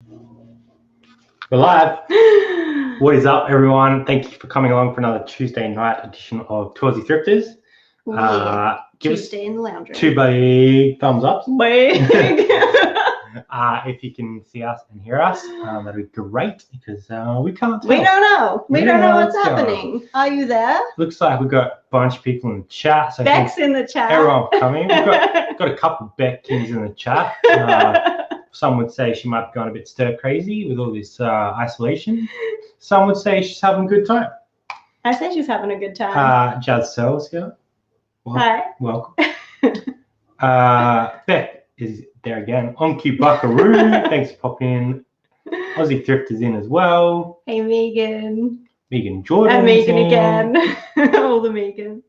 We're live. What is up, everyone? Thank you for coming along for another Tuesday night edition of 2Aussie Thrifters. Give Tuesday in the lounge room. 2 big thumbs up. Big. If you can see us and hear us, that'd be great because we can't tell. We don't know. We don't know what's happening. Are you there? Looks like we've got a bunch of people in the chat. So Beck's in the chat. Everyone coming. We've got a couple of Beckins in the chat. Some would say she might be going a bit stir crazy with all this isolation. Some would say she's having a good time. I say she's having a good time. Searle's here. Hi. Welcome. Beck is there again. On cue Buckaroo. Thanks for popping in. Aussie Thrifters in as well. Hey, Megan. Megan Jordan. And Megan again. All the Megan.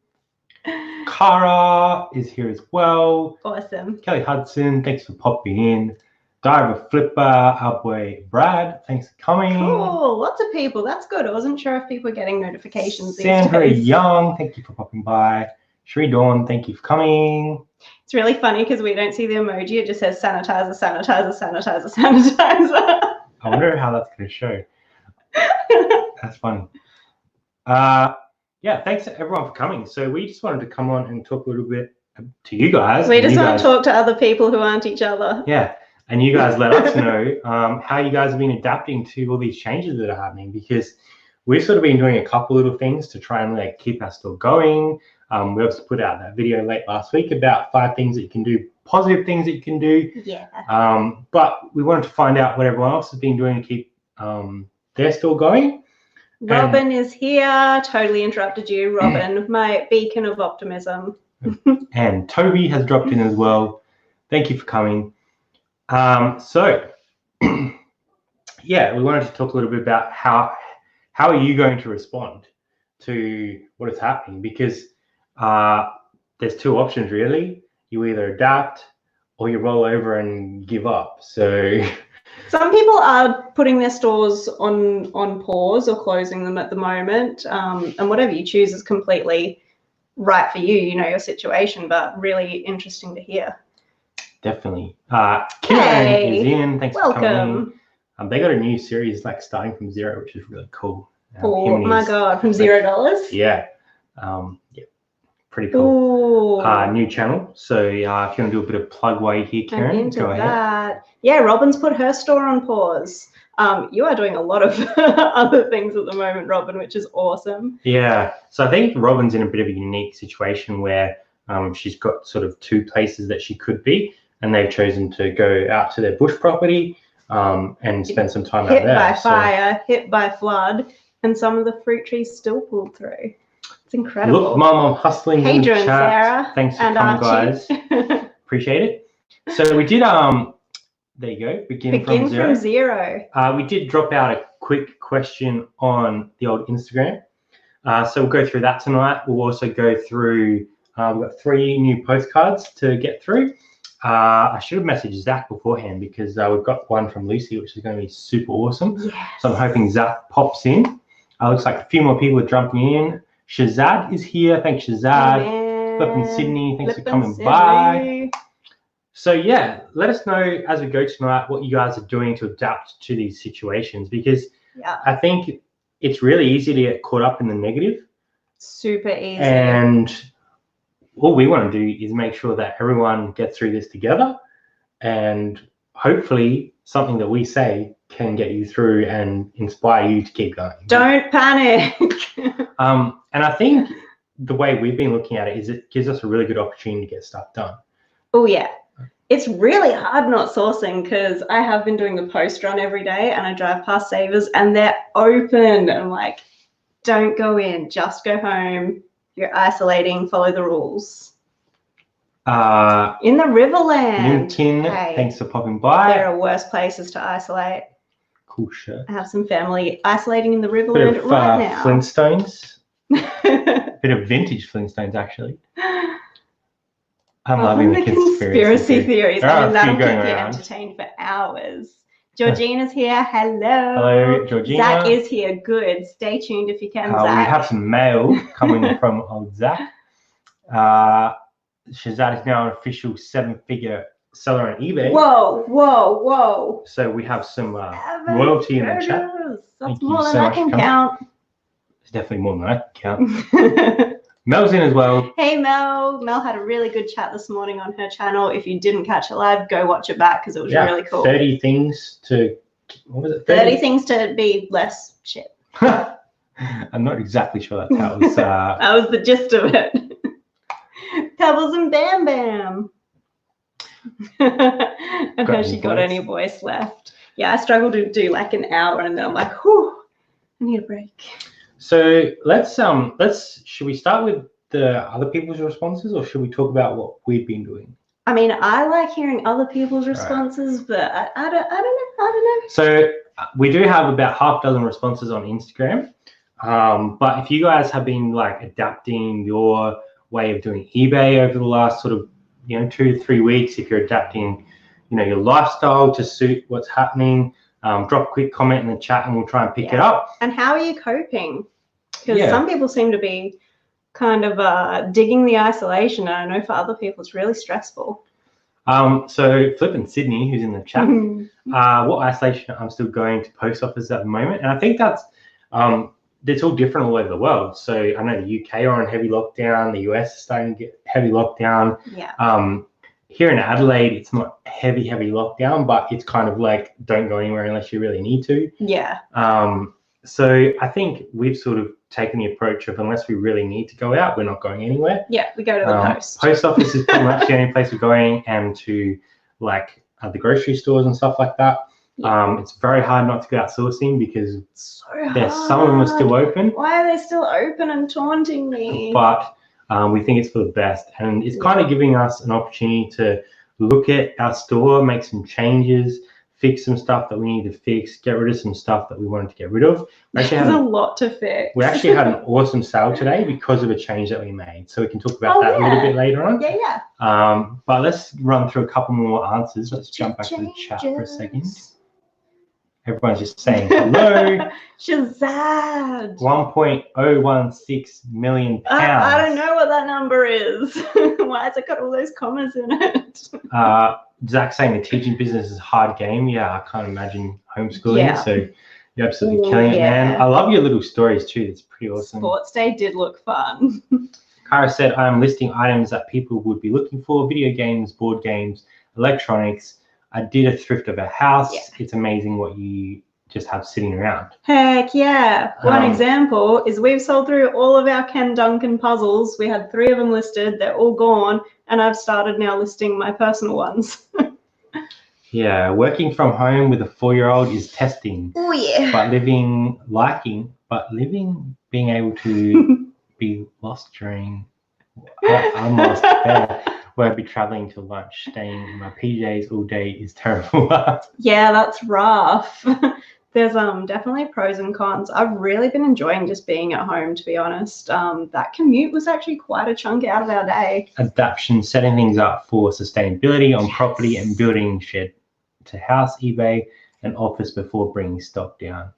Cara is here as well. Awesome. Kelly Hudson, thanks for popping in. Diver Flipper, our boy Brad, thanks for coming. Cool, lots of people. That's good. I wasn't sure if people were getting notifications. Sandra these days. Young, thank you for popping by. Sheree Dawn, thank you for coming. It's really funny because we don't see the emoji. It just says sanitizer, sanitizer, sanitizer, sanitizer. I wonder how that's going to show. That's funny. Yeah, thanks to everyone for coming. So we just wanted to come on and talk a little bit to you guys. We just want to talk to other people who aren't each other. Yeah. And you guys let us know how you guys have been adapting to all these changes that are happening, because we've sort of been doing a couple little things to try and keep our store going. We also put out that video late last week about 5 things that you can do, positive things that you can do. Yeah. But we wanted to find out what everyone else has been doing to keep their store going. Robin is here. Totally interrupted you, Robin, my beacon of optimism. And Toby has dropped in as well. Thank you for coming. So yeah, we wanted to talk a little bit about how are you going to respond to what is happening, because there's 2 options really. You either adapt or you roll over and give up. So some people are putting their stores on pause or closing them at the moment, and whatever you choose is completely right for you. You know your situation, but really interesting to hear. Definitely. Kieran is in. Thanks Welcome. for coming. They got a new series starting from 0, which is really cool. Oh my God, from $0? Yeah. Yeah. Pretty cool. New channel. So if you want to do a bit of plug while you're here, Kieran, go ahead. Yeah, Robin's put her store on pause. You are doing a lot of other things at the moment, Robin, which is awesome. Yeah. So I think Robin's in a bit of a unique situation where she's got sort of 2 places that she could be, and they've chosen to go out to their bush property and spend some time out there. Hit by fire, hit by flood, and some of the fruit trees still pulled through. It's incredible. Look, Mum, I'm hustling. Hey, in the Drew and chat. Sarah. Thanks for and coming, guys. Appreciate it. So we did, there you go, begin from zero. We did drop out a quick question on the old Instagram. So we'll go through that tonight. We'll also go through, we've got 3 new postcards to get through. I should have messaged Zach beforehand because we've got one from Lucy, which is going to be super awesome. Yes. So I'm hoping Zach pops in. Looks like a few more people are jumping in. Shazad is here. Thanks, Shazad. Flip in Sydney. Thanks for coming by. So yeah, let us know as we go tonight what you guys are doing to adapt to these situations, because I think it's really easy to get caught up in the negative. Super easy. And all we want to do is make sure that everyone gets through this together, and hopefully something that we say can get you through and inspire you to keep going. Don't panic. And I think the way we've been looking at it is it gives us a really good opportunity to get stuff done. Oh yeah. It's really hard not sourcing, because I have been doing the post run every day and I drive past Savers and they're open. I'm like, don't go in, just go home. You're isolating, follow the rules. In the Riverland. LinkedIn, thanks for popping by. There are worse places to isolate. Cool shirt. I have some family isolating in the Riverland right now. Flintstones. Bit of vintage Flintstones, actually. I'm loving the conspiracy theories. I mean, that'll keep you entertained for hours. Georgina's here. Hello. Hello, Georgina. Zach is here. Good. Stay tuned if you can, Zach. We have some mail coming from old Zach. Shazad is now an official 7-figure seller on eBay. Whoa. So we have some royalty in the chat. That's more than I can count. It's definitely more than I can count. Mel's in as well. Hey, Mel. Mel had a really good chat this morning on her channel. If you didn't catch it live, go watch it back because it was really cool. 30 things to, what was it? 30 things to be less shit. I'm not exactly sure that's how it was. That was the gist of it. Pebbles and Bam Bam. And how she got any voice left. Yeah, I struggled to do like an hour and then I'm like, whew, I need a break. So should we start with the other people's responses or should we talk about what we've been doing? I mean, I like hearing other people's responses, but I don't know. So we do have about half a dozen responses on Instagram. But if you guys have been like adapting your way of doing eBay over the last sort of 2 to 3 weeks, if you're adapting your lifestyle to suit what's happening, drop a quick comment in the chat and we'll try and pick it up. And how are you coping? Because some people seem to be kind of digging the isolation, and I know for other people it's really stressful. So Flippin' Sydney, who's in the chat, what isolation I'm still going to post offices at the moment, and I think that's it's all different all over the world. So I know the UK are on heavy lockdown, the US is starting to get heavy lockdown. Here in Adelaide, it's not heavy lockdown, but it's kind of like don't go anywhere unless you really need to. So I think we've sort of taken the approach of unless we really need to go out, we're not going anywhere. Yeah, we go to the post. Post office is pretty much the only place we're going, and to like the grocery stores and stuff like that. It's very hard not to go out sourcing because some of them are still open. Why are they still open and taunting me? But we think it's for the best, and it's kind of giving us an opportunity to look at our store, make some changes, fix some stuff that we need to fix, get rid of some stuff that we wanted to get rid of. There's a lot to fix. We actually had an awesome sale today because of a change that we made. So we can talk about that a little bit later on. But let's run through a couple more answers. Let's jump back to the chat for a second. Everyone's just saying hello. Shazad. 1.016 million pounds. I don't know what that number is. Why has it got all those commas in it? Zach saying the teaching business is a hard game. Yeah, I can't imagine homeschooling. So you're absolutely killing it, man. I love your little stories too. It's pretty awesome. Sports day did look fun. Kara said, I'm listing items that people would be looking for: video games, board games, electronics. I did a thrift of a house. It's amazing what you just have sitting around. Heck yeah. One example is we've sold through all of our Ken Duncan puzzles. We had 3 of them listed. They're all gone. And I've started now listing my personal ones. Yeah, working from home with a 4-year-old is testing. Oh, yeah. But living, being able to be lost during, I'm lost there. Where I'd be traveling to lunch, staying in my PJs all day is terrible. Yeah, that's rough. There's definitely pros and cons. I've really been enjoying just being at home, to be honest. That commute was actually quite a chunk out of our day. Adaption, setting things up for sustainability on property and building shed to house, eBay, and office before bringing stock down.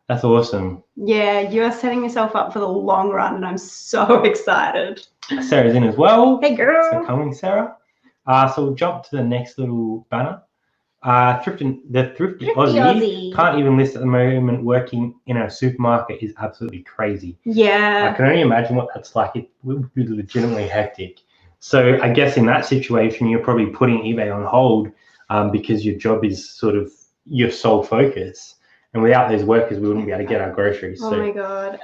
That's awesome. Yeah, you are setting yourself up for the long run, and I'm so excited. Sarah's in as well. Hey, girl. So coming, Sarah. So we'll jump to the next little banner. Thrifty Aussie can't even list at the moment. Working in a supermarket is absolutely crazy. Yeah. I can only imagine what that's like. It would be legitimately hectic. So I guess in that situation, you're probably putting eBay on hold because your job is sort of your sole focus. And without those workers, we wouldn't be able to get our groceries. Oh my God.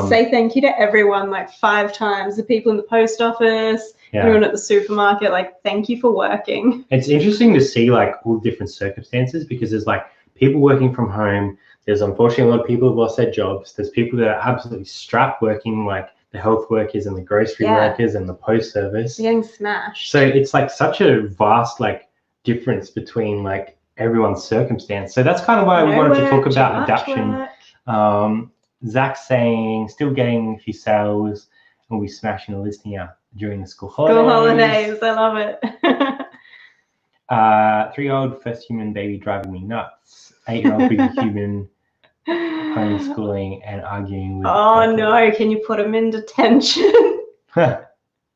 Say thank you to everyone like 5 times. The people in the post office, everyone at the supermarket, like, thank you for working. It's interesting to see like all different circumstances because there's like people working from home. There's unfortunately a lot of people who've lost their jobs. There's people that are absolutely strapped working, like the health workers and the grocery workers and the post service. They're getting smashed. So it's like such a vast like difference between like everyone's circumstance. So that's kind of why we wanted to talk about adaptation. Zach saying still getting a few sales and we'll be smashing the listing out during the school holidays. I love it. 3-year-old first human baby driving me nuts. 8-year-old big human homeschooling and arguing with no, can you put him in detention?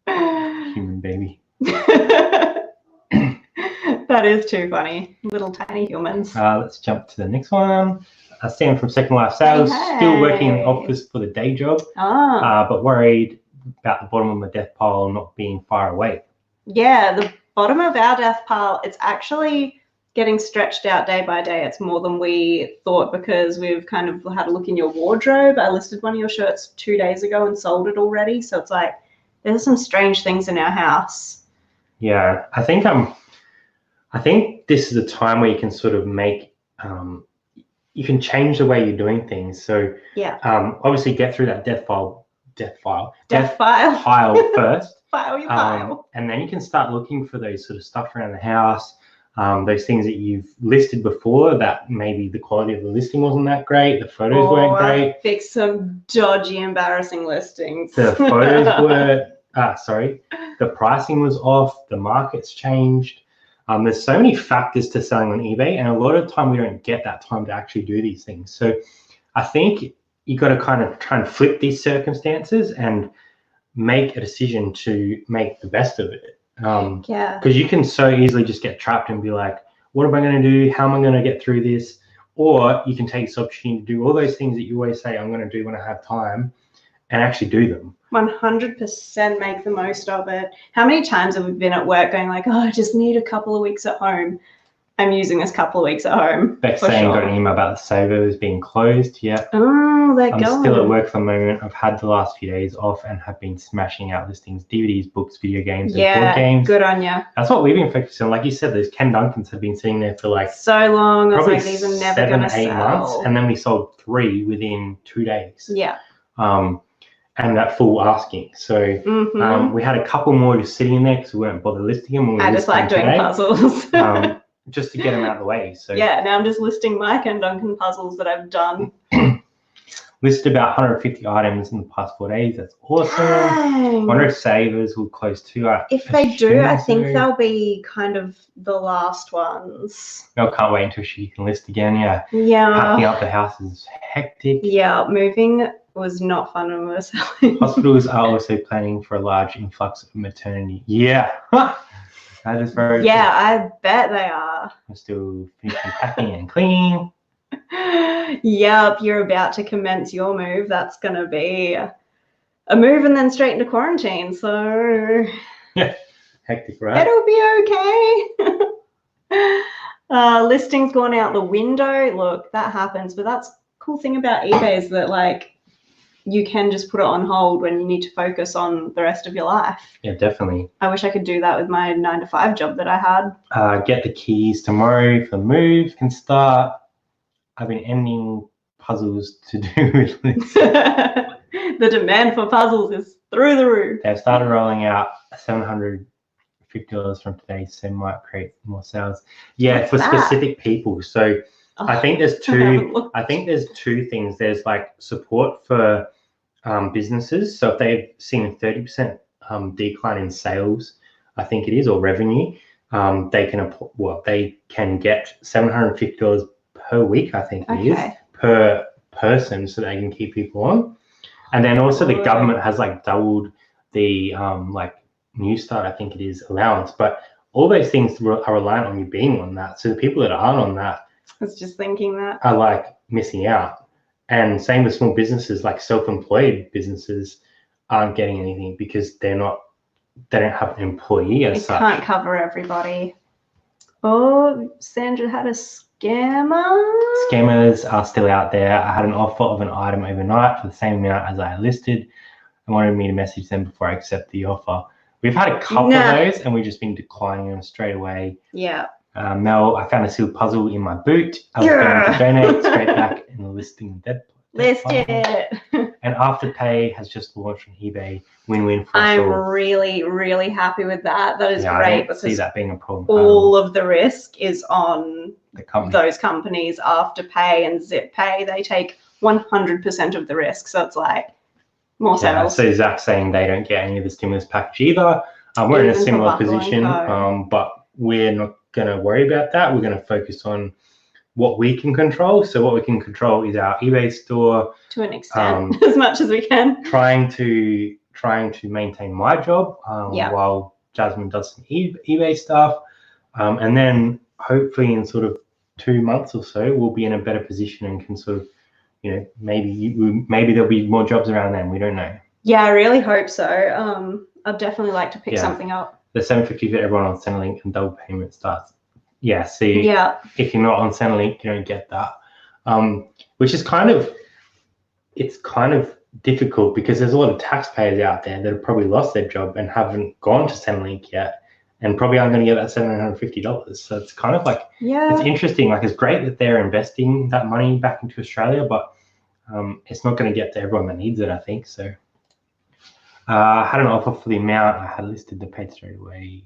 Human baby. That is too funny. Little tiny humans. Let's jump to the next one. Sam from Second Life Sales, still working in the office for the day job, but worried about the bottom of the death pile not being far away. Yeah, the bottom of our death pile, it's actually getting stretched out day by day. It's more than we thought because we've kind of had a look in your wardrobe. I listed one of your shirts 2 days ago and sold it already. So it's like, there's some strange things in our house. Yeah, I think this is a time where you can sort of make, you can change the way you're doing things. So yeah, obviously get through that death pile first. File your pile. And then you can start looking for those sort of stuff around the house, those things that you've listed before that maybe the quality of the listing wasn't that great, the photos weren't great. I fixed some dodgy, embarrassing listings. The photos were, the pricing was off, the market's changed. There's so many factors to selling on eBay, and a lot of the time we don't get that time to actually do these things. So I think you got to kind of try and flip these circumstances and make a decision to make the best of it. Because you can so easily just get trapped and be like, what am I going to do? How am I going to get through this? Or you can take this opportunity to do all those things that you always say I'm going to do when I have time and actually do them. 100% make the most of it. How many times have we been at work going like, oh, I just need a couple of weeks at home. I'm using this couple of weeks at home. Beck's saying got an email about the servers being closed. Yeah. Oh, they're going. I'm still at work for the moment. I've had the last few days off and have been smashing out listings, DVDs, books, video games, and board games. Good on you. That's what we've been focusing on. Like you said, those Ken Duncans have been sitting there for like so long. Probably like, these are never 7 8 months, and then we sold 3 within 2 days. Yeah. And that full asking. So we had a couple more just sitting in there because we weren't bothered listing them. I just like doing puzzles. Just to get them out of the way. So yeah, now I'm just listing my Ken Duncan puzzles that I've done. Listed about 150 items in the past 4 days. That's awesome. Dang. I wonder if savers will close too. If they do, I think they'll be kind of the last ones. I can't wait until she can list again. Yeah. Packing up the house is hectic. Yeah, moving was not fun when we were selling. Hospitals are also planning for a large influx of maternity. Yeah. That is very cool. I bet they are. I'm still finishing packing and cleaning. Yep, you're about to commence your move. That's going to be a move and then straight into quarantine. So yeah, hectic, right? It'll be okay. Listings gone out the window. Look, that happens. But that's the cool thing about eBay is that like you can just put it on hold when you need to focus on the rest of your life. Yeah, definitely. I wish I could do that with my 9-to-5 job that I had. Get the keys tomorrow for the move. Can start. I've been ending puzzles to do with this. The demand for puzzles is through the roof. They've started rolling out $750 from today, so might create more sales. Yeah, for specific people. So I think there's two. I think there's two things. There's like support for businesses. So if they've seen a 30% decline in sales, I think it is, or revenue, they can get $750 per week. I think it is per person, so they can keep people on. And then also the government has like doubled the like New Start, I think it is, allowance. But all those things are reliant on you being on that. So the people that aren't on that, I was just thinking that, are like missing out. And same with small businesses, like self-employed businesses aren't getting anything because they don't have an employee as such. Can't cover everybody. Oh, Sandra had a scammer. Scammers are still out there. I had an offer of an item overnight for the same amount as I listed. They wanted me to message them before I accept the offer. We've had a couple of those and we've just been declining them straight away. Yeah. Mel, I found a sealed puzzle in my boot. I was going to donate straight back in the listing dead. List it. And Afterpay has just launched on eBay. Win-win for us I'm all. really, really happy with that. That is great. I don't see that being a problem. All of the risk is on the those companies. Afterpay and ZipPay, they take 100% of the risk. So it's like more sales. So Zach's saying they don't get any of the stimulus package either. We're in a similar position, but we're not going to worry about that. We're going to focus on what we can control. So what we can control is our eBay store to an extent, as much as we can. Trying to maintain my job while Jasmin does some eBay stuff. And then hopefully in sort of 2 months or so, we'll be in a better position and can sort of, you know, maybe there'll be more jobs around then. We don't know. Yeah, I really hope so. I'd definitely like to pick something up. The $7.50 for everyone on Centrelink and double payment starts. Yeah, see, if you're not on Centrelink, you don't get that. Which is kind of difficult because there's a lot of taxpayers out there that have probably lost their job and haven't gone to Centrelink yet, and probably aren't going to get that $750. So it's kind of like, it's interesting. Like, it's great that they're investing that money back into Australia, but it's not going to get to everyone that needs it, I think. So I had an offer for the amount. I had listed the paid straight away.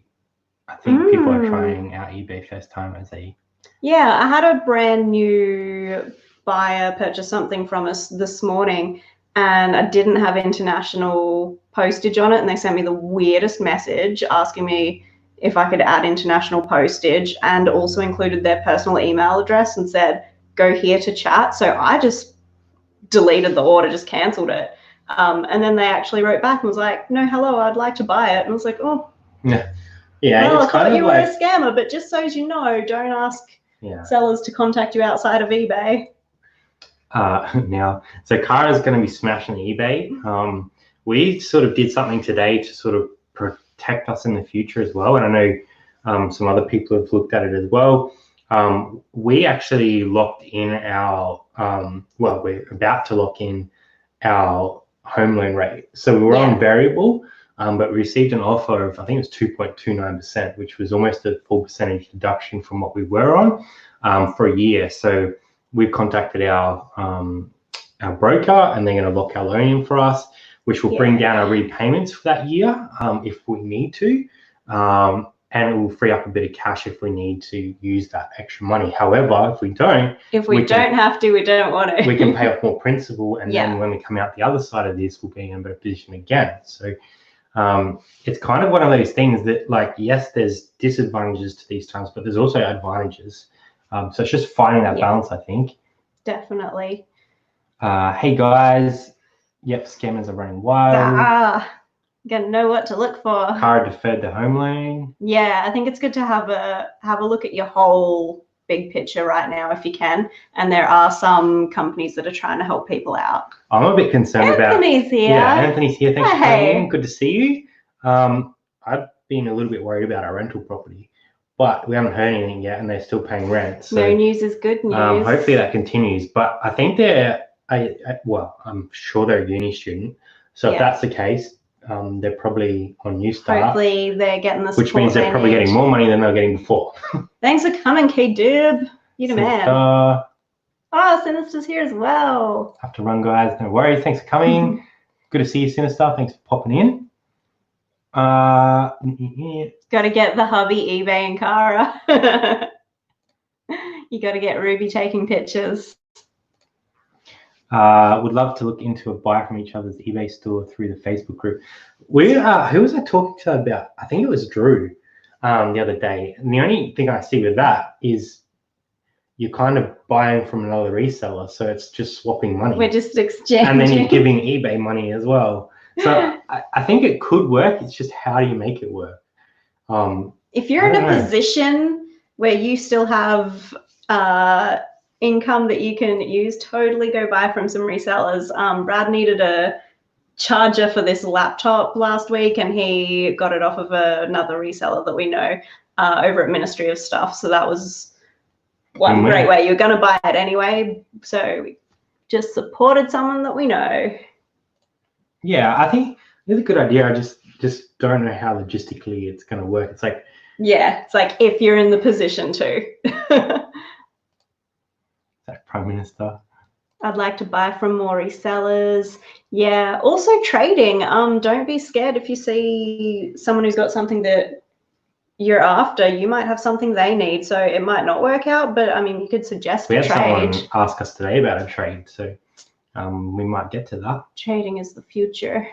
I think people are trying out eBay first time as a... Yeah, I had a brand new buyer purchase something from us this morning, and I didn't have international postage on it, and they sent me the weirdest message asking me if I could add international postage, and also included their personal email address and said, go here to chat. So I just deleted the order, just cancelled it. And then they actually wrote back and was like, no, hello, I'd like to buy it. And I was like, oh. Yeah, well, I thought you were a scammer, but just so as you know, don't ask sellers to contact you outside of eBay. Now, so Kara's going to be smashing eBay. We sort of did something today to sort of protect us in the future as well, and I know some other people have looked at it as well. We actually locked in our we're about to lock in our home loan rate. So we were on variable, but we received an offer of, I think it was 2.29%, which was almost a full percentage deduction from what we were on for a year. So we've contacted our broker, and they're going to lock our loan in for us, which will bring down our repayments for that year if we need to. And it will free up a bit of cash if we need to use that extra money. However, if we don't... If we don't have to, we don't want to. We can pay off more principal, and then when we come out the other side of this, we'll be in a better position again. So it's kind of one of those things that, like, yes, there's disadvantages to these times, but there's also advantages. So it's just finding that balance, I think. Definitely. Hey, guys. Yep, scammers are running wild. Gotta know what to look for. Kara deferred the home loan. Yeah, I think it's good to have a look at your whole big picture right now if you can. And there are some companies that are trying to help people out. I'm a bit concerned about... Anthony's here. Yeah, Anthony's here. Thanks for coming in. Good to see you. I've been a little bit worried about our rental property, but we haven't heard anything yet, and they're still paying rent. So, no news is good news. Hopefully that continues. But I think I'm sure they're a uni student. So if that's the case, they're probably on New Start. Hopefully they're getting the support, which means they're probably getting more money than they're getting before. Thanks for coming, K-Dub. You the man. Oh, Sinister's here as well. Have to run, guys. No worries. Thanks for coming. Good to see you, Sinister. Thanks for popping in. Got to get the hubby, eBay, and Kara. You got to get Ruby taking pictures. Would love to look into a buy from each other's eBay store through the Facebook group. Who was I talking to about? I think it was Drew the other day. And the only thing I see with that is you're kind of buying from another reseller, so it's just swapping money. We're just exchanging. And then you're giving eBay money as well. So I think it could work. It's just how do you make it work? If you're in a position where you still have income that you can use, totally go buy from some resellers. Brad needed a charger for this laptop last week, and he got it off of another reseller that we know over at Ministry of Stuff. So that was one great way. You're going to buy it anyway, so we just supported someone that we know. Yeah, I think it's a good idea. I just don't know how logistically it's going to work. It's like, yeah, it's like if you're in the position to. That Prime Minister. I'd like to buy from more resellers. Yeah, also trading. Don't be scared if you see someone who's got something that you're after. You might have something they need, so it might not work out, but I mean, you could suggest a trade. We had someone ask us today about a trade, so we might get to that. Trading is the future.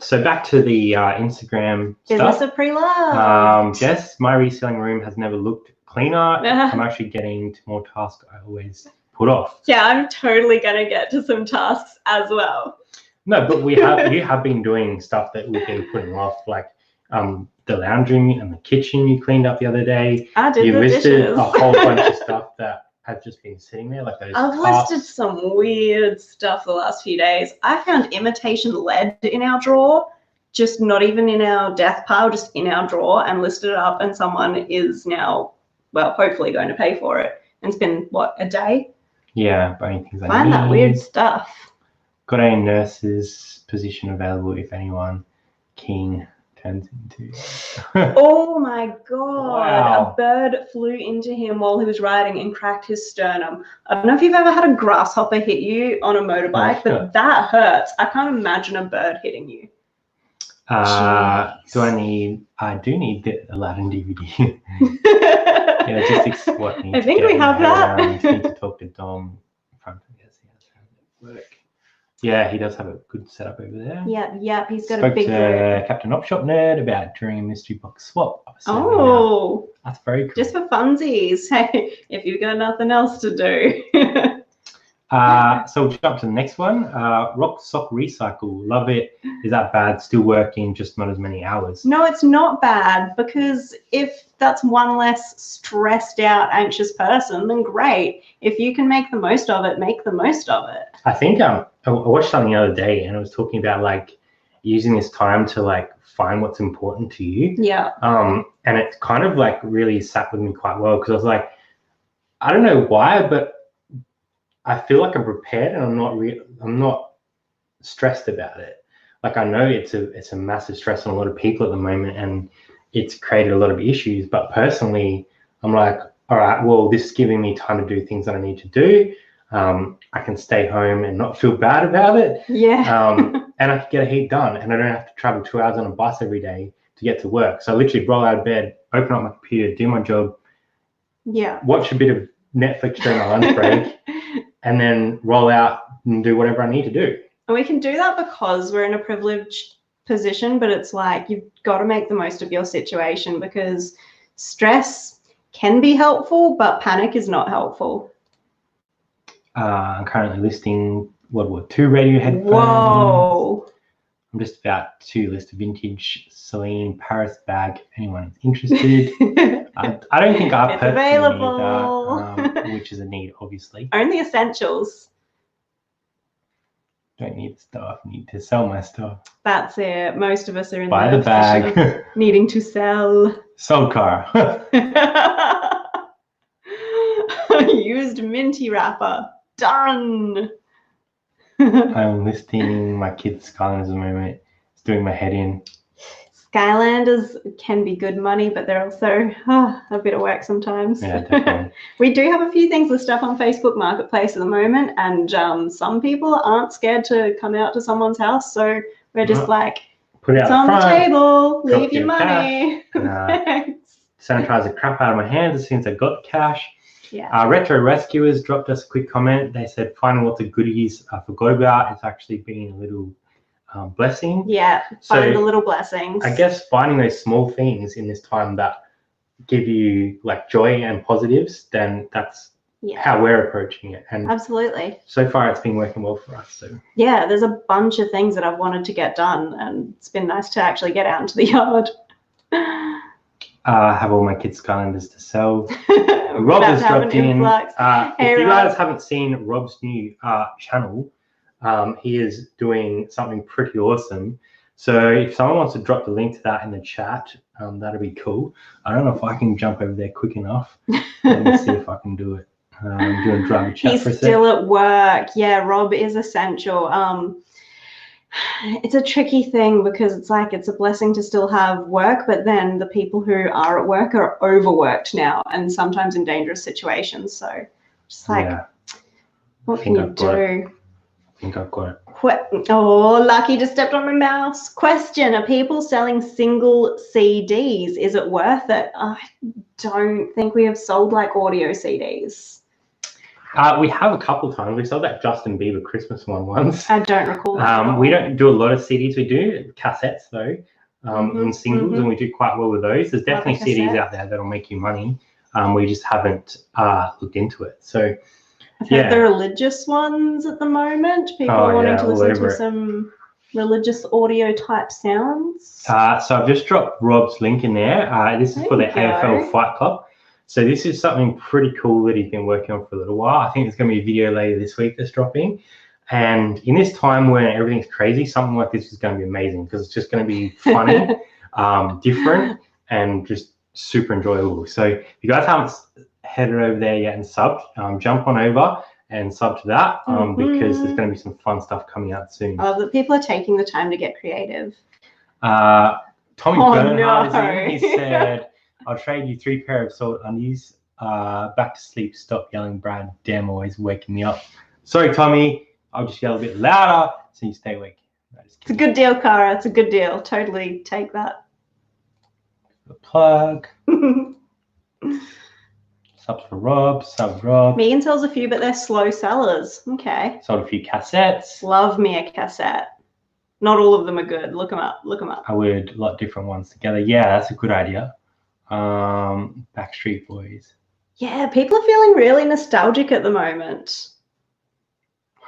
So back to the Instagram Business stuff. of pre-love. Jess, my reselling room has never looked cleaner. I'm actually getting to more tasks I always put off. Yeah, I'm totally gonna get to some tasks as well. No, but we have been doing stuff that we've been putting off, like the the lounge room and the kitchen you cleaned up the other day. I did. You the listed dishes. a whole bunch of stuff that have just been sitting there, like those I've cups. listed some weird stuff the last few days. I found imitation lead in our drawer, just not even in our death pile, just in our drawer, and listed it up, and someone is now, well, hopefully going to pay for it. And it's been, what, a day? Yeah, but only things I Find need. that weird stuff. Got a nurse's position available if anyone keen turns into. Oh my God. Wow. A bird flew into him while he was riding and cracked his sternum. I don't know if you've ever had a grasshopper hit you on a motorbike, but that hurts. I can't imagine a bird hitting you. I do need the Aladdin DVD. Yeah, just what needs I think we have that. Need to talk to Dom in front of us. Work. Yeah, he does have a good setup over there. Yeah, he's got Spoke a big to Captain Opshop Nerd about during a mystery box swap. Oh, that's very cool. Just for funsies. Hey, if you've got nothing else to do. So we'll jump to the next one. Rock Sock Recycle. Love it. Is that bad? Still working, just not as many hours. No, it's not bad, because if that's one less stressed out, anxious person, then great. If you can make the most of it, make the most of it. I think I watched something the other day, and it was talking about like using this time to like find what's important to you. Yeah. And it kind of like really sat with me quite well, because I was like, I don't know why, but I feel like I'm prepared, and I'm not stressed about it. Like, I know it's a massive stress on a lot of people at the moment, and it's created a lot of issues. But personally, I'm like, all right, well, this is giving me time to do things that I need to do. I can stay home and not feel bad about it. Yeah. And I can get a heap done, and I don't have to travel 2 hours on a bus every day to get to work. So I literally roll out of bed, open up my computer, do my job. Yeah. Watch a bit of Netflix during my lunch break, and then roll out and do whatever I need to do. And we can do that because we're in a privileged position, but it's like you've got to make the most of your situation, because stress can be helpful, but panic is not helpful. I'm currently listing World War II radio headphones. Whoa. I'm just about to list a vintage Celine Paris bag if anyone is interested. I don't think I personally need that, which is a need, obviously. Only essentials. Don't need stuff, need to sell my stuff. That's it. Most of us are in the bag of needing to sell. Sold car. Used minty wrapper. Done. I'm listing my kids' Skylanders at the moment. It's doing my head in. Skylanders can be good money, but they're also a bit of work sometimes. Yeah, definitely. We do have a few things listed up on Facebook Marketplace at the moment, and some people aren't scared to come out to someone's house, so we're just like, put it it's out on front, the table, leave your money. Thanks. Sanitize the crap out of my hands as soon as I got the cash. Yeah. Retro Rescuers dropped us a quick comment. They said finding lots of goodies I forgot about. It's actually been a little blessing. Yeah, find the little blessings. I guess finding those small things in this time that give you like joy and positives, then that's how we're approaching it. And absolutely. So far it's been working well for us. So yeah, there's a bunch of things that I've wanted to get done, and it's been nice to actually get out into the yard. I have all my kids' calendars to sell. Rob has dropped in. If you guys haven't seen Rob's new channel, he is doing something pretty awesome. So if someone wants to drop the link to that in the chat, that'd be cool. I don't know if I can jump over there quick enough. Let me see if I can do it. Do you want to drive the chat for a sec? He's still at work. Yeah, Rob is essential. It's a tricky thing, because it's like it's a blessing to still have work, but then the people who are at work are overworked now, and sometimes in dangerous situations. So just like, what can you do? I think I've got it. Oh, lucky, just stepped on my mouse. Question: are people selling single CDs? Is it worth it? I don't think we have sold like audio CDs. We have a couple of times. We sold that Justin Bieber Christmas one once. I don't recall that. We don't do a lot of CDs. We do cassettes though, in singles, and we do quite well with those. There's definitely CDs out there that'll make you money. We just haven't looked into it. So I've heard the religious ones at the moment. People wanting to listen to some religious audio type sounds. So I've just dropped Rob's link in there. This is for the AFL Fight Club. So this is something pretty cool that he's been working on for a little while. I think there's going to be a video later this week that's dropping. And in this time when everything's crazy, something like this is going to be amazing because it's just going to be funny, different, and just super enjoyable. So if you guys haven't headed over there yet and subbed, jump on over and sub to that because there's going to be some fun stuff coming out soon. Oh, the people are taking the time to get creative. Tommy Bernhard is in. He said, I'll trade you 3 pair of sold undies. Back to sleep. Stop yelling, Brad. Damn, always waking me up. Sorry, Tommy. I'll just yell a bit louder so you stay awake. It's a good deal, Cara. It's a good deal. Totally take that. The plug. Subs for Rob. Sub Rob. Megan sells a few, but they're slow sellers. Okay. Sold a few cassettes. Love me a cassette. Not all of them are good. Look them up. Look them up. I would lot different ones together. Yeah, that's a good idea. Backstreet Boys. Yeah, people are feeling really nostalgic at the moment.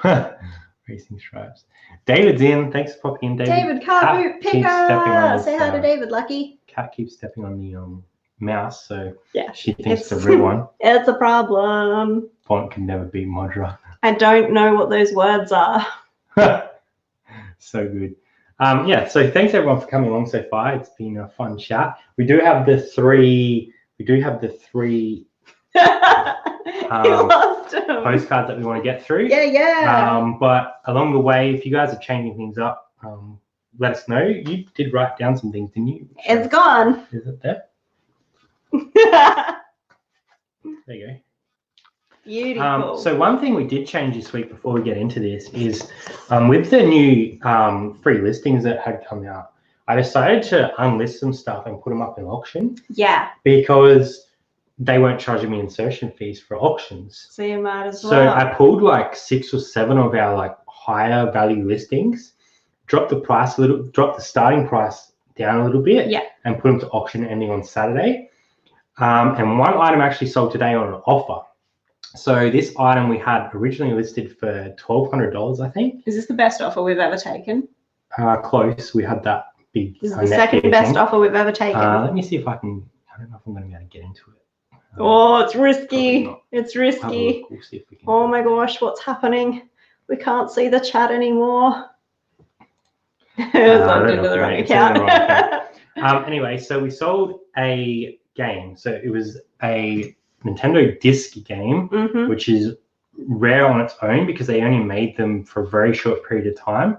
Racing Stripes. David's in. Thanks for popping in, David. David, car boot picker. Say hi to David, Lucky. Cat keeps stepping on the mouse, so yeah, she thinks it's a real one. It's a problem. Font can never be Modra. I don't know what those words are. So good. Yeah, so thanks everyone for coming along so far. It's been a fun chat. We do have the three postcards that we want to get through. Yeah. But along the way, if you guys are changing things up, let us know. You did write down some things, didn't you? It's gone. Is it there? There you go. Beautiful. So one thing we did change this week before we get into this is with the new free listings that had come out, I decided to unlist some stuff and put them up in auction. Yeah. Because they weren't charging me insertion fees for auctions. So you might as well. So I pulled like 6 or 7 of our like higher value listings, dropped the starting price down a little bit, and put them to auction ending on Saturday. And one item actually sold today on an offer. So this item we had originally listed for $1,200, I think. Is this the best offer we've ever taken? Close. We had that big. This is the second best offer we've ever taken. Let me see if I don't know if I'm going to be able to get into it. Oh, it's risky. It's risky. We'll see if we can. Oh my gosh, what's happening? We can't see the chat anymore. It's logged into the wrong account. Anyway, so we sold a game. So it was a Nintendo disc game, which is rare on its own because they only made them for a very short period of time.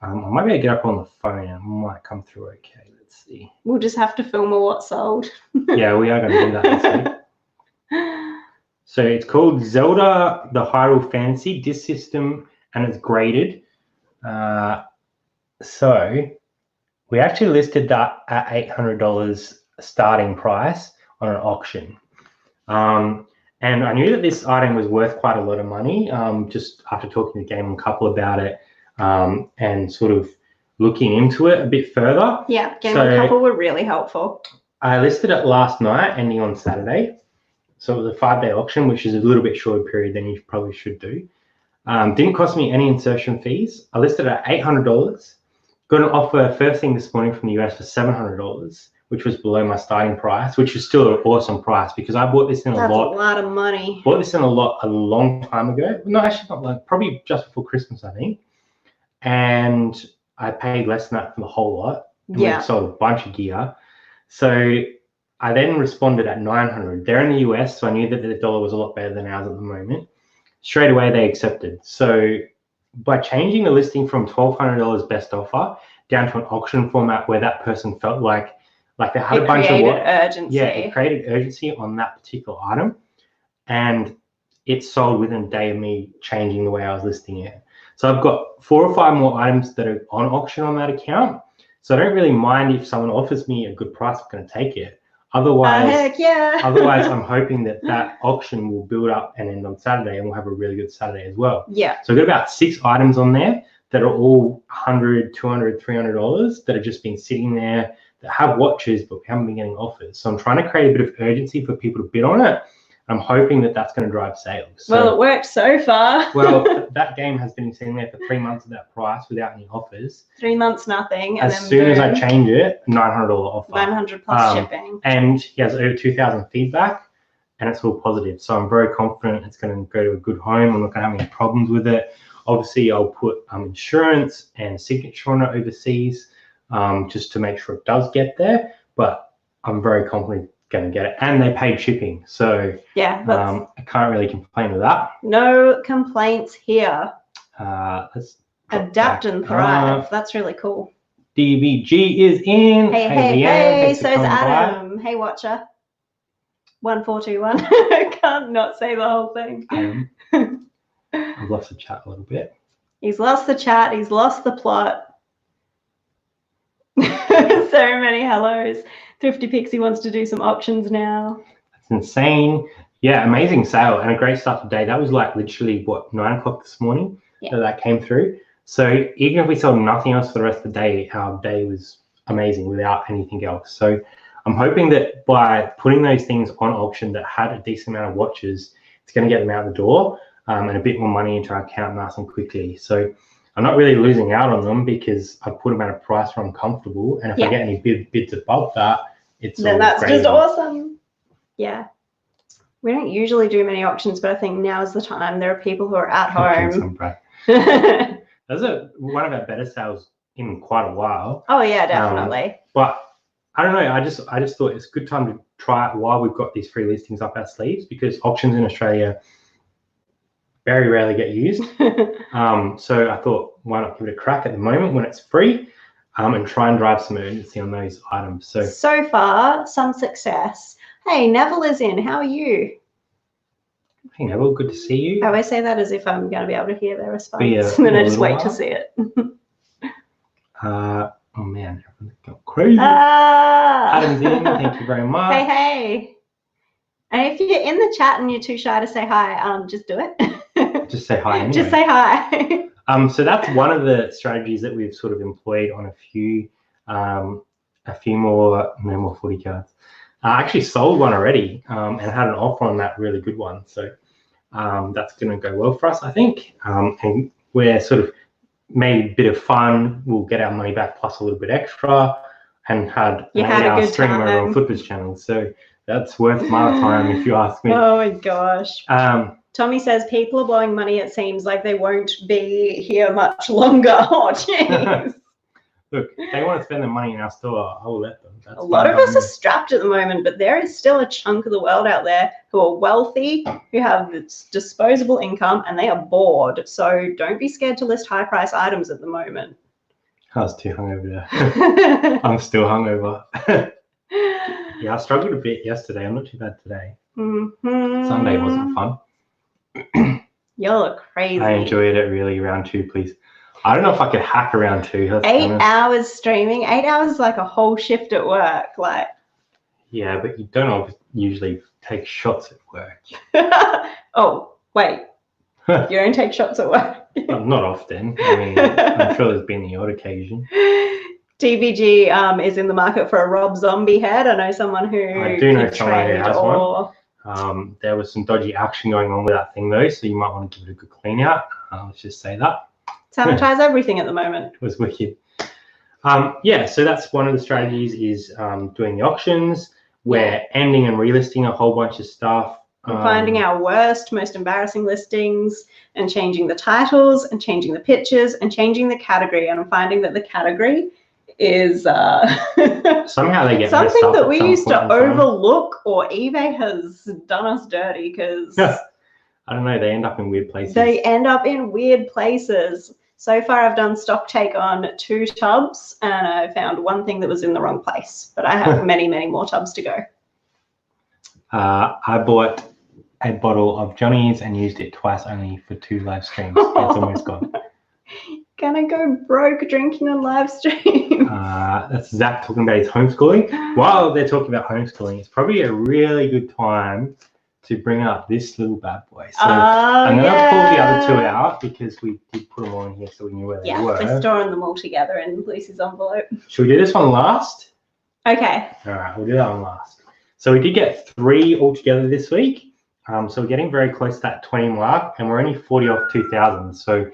I might be able to get up on the phone and it might come through okay. Let's see. We'll just have to film a what sold. Yeah, we are going to do that this week. So it's called Zelda the Hyrule Fantasy disc system and it's graded. So we actually listed that at $800 starting price on an auction. And I knew that this item was worth quite a lot of money just after talking to Game and Couple about it and sort of looking into it a bit further. Yeah, Game and Couple were really helpful. I listed it last night, ending on Saturday. So it was a 5-day auction, which is a little bit shorter period than you probably should do. Didn't cost me any insertion fees. I listed it at $800. Got an offer first thing this morning from the US for $700, which was below my starting price, which is still an awesome price because I bought this in That's a lot of money. Bought this in a long time ago. No, actually not long, probably just before Christmas, I think. And I paid less than that for the whole lot. Yeah. We sold a bunch of gear. So I then responded at $900. They're in the US, so I knew that the dollar was a lot better than ours at the moment. Straight away, they accepted. So by changing the listing from $1,200 best offer down to an auction format where that person felt like they had a bunch of urgency. Yeah, it created urgency on that particular item, and it sold within a day of me changing the way I was listing it. So I've got 4 or 5 more items that are on auction on that account. So I don't really mind if someone offers me a good price, I'm going to take it. Otherwise, heck yeah. Otherwise, I'm hoping that auction will build up and end on Saturday, and we'll have a really good Saturday as well. Yeah. So I've got about 6 items on there that are all $100, $200, $300 that have just been sitting there that have watches, but we haven't been getting offers. So I'm trying to create a bit of urgency for people to bid on it. I'm hoping that that's going to drive sales. So, well, it worked so far. well, that game has been sitting there for 3 months at that price without any offers. 3 months, nothing. And as then soon as I boom, change it, $900 offer. 900 plus shipping. And he has over 2,000 feedback, and it's all positive. So I'm very confident it's going to go to a good home. I'm not going to have any problems with it. Obviously, I'll put insurance and signature on it overseas, just to make sure it does get there. But I'm very confident going to get it, and they paid shipping. So yeah, I can't really complain with that. No complaints here. Let's adapt and thrive. That's really cool. DVG is in. Hey, so's Adam. Hey, watcher. 1421. I can't not say the whole thing. I've lost the chat a little bit. He's lost the chat. He's lost the plot. So many hellos. Thrifty Pixie wants to do some auctions now. That's insane. Yeah, amazing sale and a great start today. That was like literally, what, 9 o'clock this morning that came through. So even if we sold nothing else for the rest of the day, our day was amazing without anything else. So I'm hoping that by putting those things on auction that had a decent amount of watches, it's going to get them out the door and a bit more money into our account nice and quickly. So I'm not really losing out on them because I put them at a price where I'm comfortable. And if I get any bids above that, then that's just awesome. Yeah. We don't usually do many auctions, but I think now is the time. There are people who are at home. Those are one of our better sales in quite a while. Oh yeah, definitely. But I don't know. I just thought it's a good time to try it while we've got these free listings up our sleeves, because auctions in Australia very rarely get used. So I thought, why not give it a crack at the moment when it's free, and try and drive some urgency on those items. So far, some success. Hey, Neville is in. How are you? Hey, Neville, good to see you. I always say that as if I'm going to be able to hear their response, and then I just wait to see it. Oh man, everyone's gone crazy. Adam's in. Thank you very much. Hey. And if you're in the chat and you're too shy to say hi, just do it. Just say hi anyway. Just say hi. So that's one of the strategies that we've sort of employed on a few more, no more footy cards. I actually sold one already and had an offer on that really good one. So that's going to go well for us, I think. And we're sort of made a bit of fun. We'll get our money back plus a little bit extra, and had an 8-hour stream over on Flippers channel. So that's worth my time if you ask me. Oh my gosh. Tommy says people are blowing money. It seems like they won't be here much longer. Oh, jeez. Look, if they want to spend their money in our store, I will let them. That's a lot of us are strapped at the moment, but there is still a chunk of the world out there who are wealthy, who have disposable income, and they are bored. So don't be scared to list high price items at the moment. I was too hungover there. I'm still hungover. Yeah, I struggled a bit yesterday. I'm not too bad today. Sunday wasn't fun. You're crazy. I enjoyed it really. Round 2, please. I don't know if I could hack around 2. 8 hours streaming. 8 hours is like a whole shift at work. Like. Yeah, but you don't usually take shots at work. Oh, wait. You don't take shots at work? Not often. I mean, I'm sure there's been the odd occasion. TVG is in the market for a Rob Zombie head. I know someone who I do know someone who has one. There was some dodgy action going on with that thing though, so you might want to give it a good clean out. Let's just say that. Sanitize everything at the moment. It was wicked. Yeah, so that's one of the strategies is doing the auctions. We're ending and relisting a whole bunch of stuff. And finding our worst, most embarrassing listings and changing the titles and changing the pictures and changing the category. And I'm finding that the category is somehow they get something that we used to overlook, or eBay has done us dirty because I don't know, they end up in weird places. They end up in weird places. So far I've done stock take on 2 tubs and I found one thing that was in the wrong place, but I have many, many more tubs to go. I bought a bottle of Johnny's and used it twice only for 2 live streams. It's almost gone. Gonna go broke drinking on live stream. That's Zach talking about his homeschooling. While they're talking about homeschooling, it's probably a really good time to bring up this little bad boy. So I'm going to pull the other 2 out because we did put them on here so we knew where they were. Yeah, we're storing them all together in Lucy's envelope. Should we do this one last? Okay. All right, we'll do that one last. So we did get 3 altogether this week. So we're getting very close to that 20 mark, and we're only 40 off 2,000. So